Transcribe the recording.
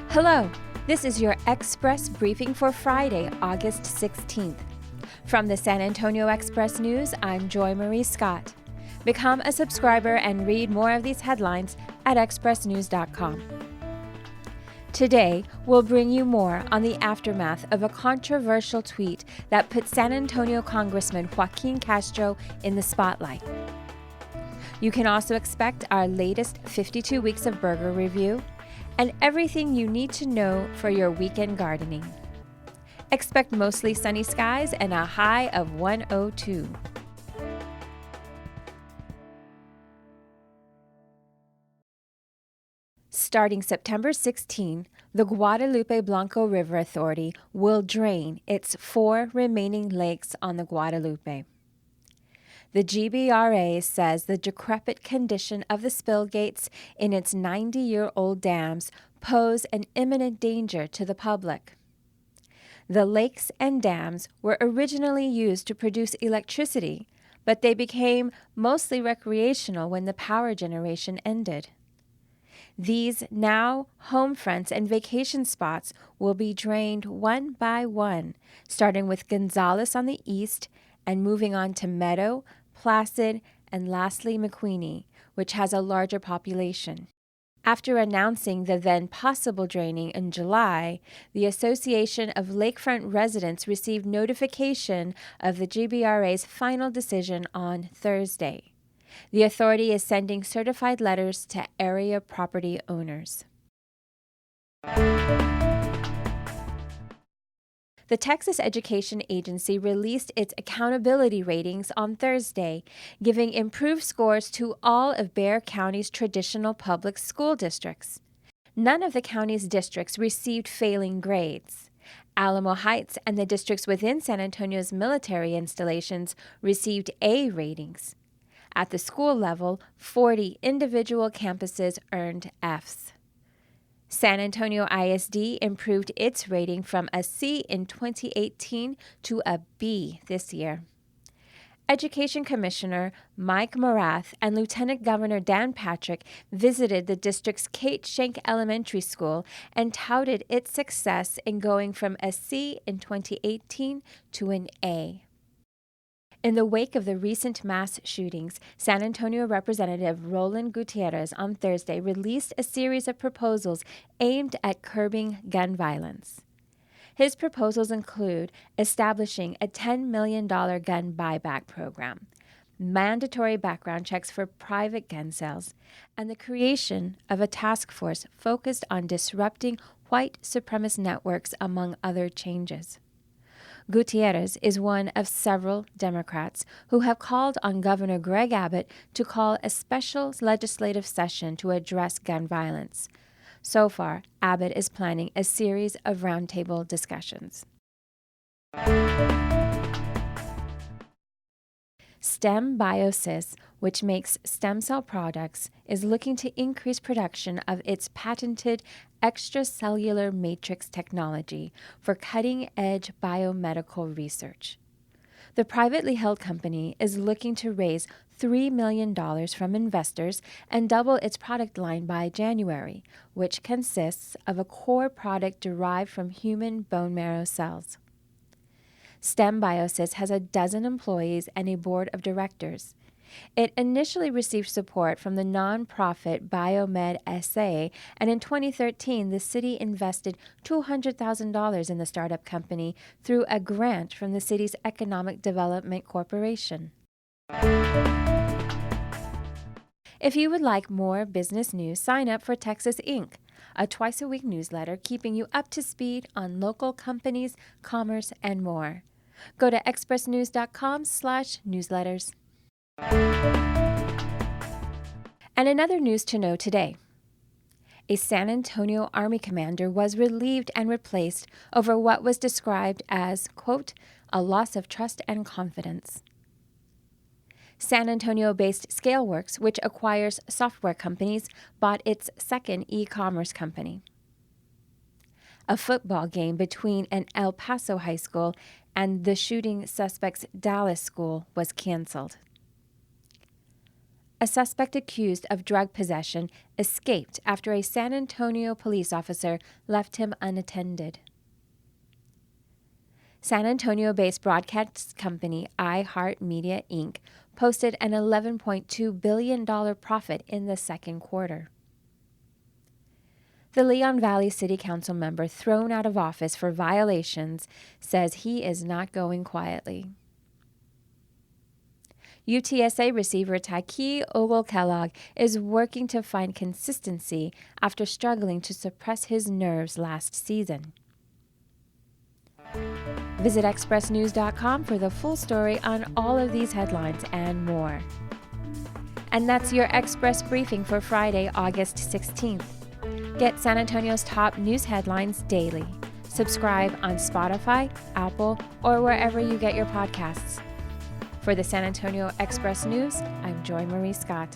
Hello, this is your Express briefing for Friday, August 16th. From the San Antonio Express News, I'm Joy Marie Scott. Become a subscriber and read more of these headlines at expressnews.com. Today, we'll bring you more on the aftermath of a controversial tweet that put San Antonio Congressman Joaquin Castro in the spotlight. You can also expect our latest 52 weeks of burger review and everything you need to know for your weekend gardening. Expect mostly sunny skies and a high of 102. Starting September 16, the Guadalupe Blanco River Authority will drain its 4 remaining lakes on the Guadalupe. The GBRA says the decrepit condition of the spill gates in its 90-year-old dams pose an imminent danger to the public. The lakes and dams were originally used to produce electricity, but they became mostly recreational when the power generation ended. These now home fronts and vacation spots will be drained one by one, starting with Gonzales on the east and moving on to Meadow, Placid, and lastly McQueeney, which has a larger population. After announcing the then possible draining in July, the Association of Lakefront Residents received notification of the GBRA's final decision on Thursday. The authority is sending certified letters to area property owners. The Texas Education Agency released its accountability ratings on Thursday, giving improved scores to all of Bexar County's traditional public school districts. None of the county's districts received failing grades. Alamo Heights and the districts within San Antonio's military installations received A ratings. At the school level, 40 individual campuses earned Fs. San Antonio ISD improved its rating from a C in 2018 to a B this year. Education Commissioner Mike Morath and Lieutenant Governor Dan Patrick visited the district's Kate Schenck Elementary School and touted its success in going from a C in 2018 to an A. In the wake of the recent mass shootings, San Antonio Representative Roland Gutierrez on Thursday released a series of proposals aimed at curbing gun violence. His proposals include establishing a $10 million gun buyback program, mandatory background checks for private gun sales, and the creation of a task force focused on disrupting white supremacist networks, among other changes. Gutierrez is one of several Democrats who have called on Governor Greg Abbott to call a special legislative session to address gun violence. So far, Abbott is planning a series of roundtable discussions. STEM Biosys, which makes stem cell products, is looking to increase production of its patented extracellular matrix technology for cutting-edge biomedical research. The privately held company is looking to raise $3 million from investors and double its product line by January, which consists of a core product derived from human bone marrow cells. STEM Biosys has a dozen employees and a board of directors. It initially received support from the nonprofit Biomed SA, and in 2013, the city invested $200,000 in the startup company through a grant from the city's Economic Development Corporation. If you would like more business news, sign up for Texas Inc., a twice-a-week newsletter keeping you up to speed on local companies, commerce, and more. Go to expressnews.com/newsletters. And another news to know today. A San Antonio Army commander was relieved and replaced over what was described as, quote, a loss of trust and confidence. San Antonio-based ScaleWorks, which acquires software companies, bought its second e-commerce company. A football game between an El Paso high school and the shooting suspect's Dallas school was canceled. A suspect accused of drug possession escaped after a San Antonio police officer left him unattended. San Antonio-based broadcast company iHeartMedia Inc. posted an $11.2 billion profit in the second quarter. The Leon Valley City Council member thrown out of office for violations says he is not going quietly. UTSA receiver Tyke Ogle-Kellogg is working to find consistency after struggling to suppress his nerves last season. Visit expressnews.com for the full story on all of these headlines and more. And that's your Express Briefing for Friday, August 16th. Get San Antonio's top news headlines daily. Subscribe on Spotify, Apple, or wherever you get your podcasts. For the San Antonio Express News, I'm Joy Marie Scott.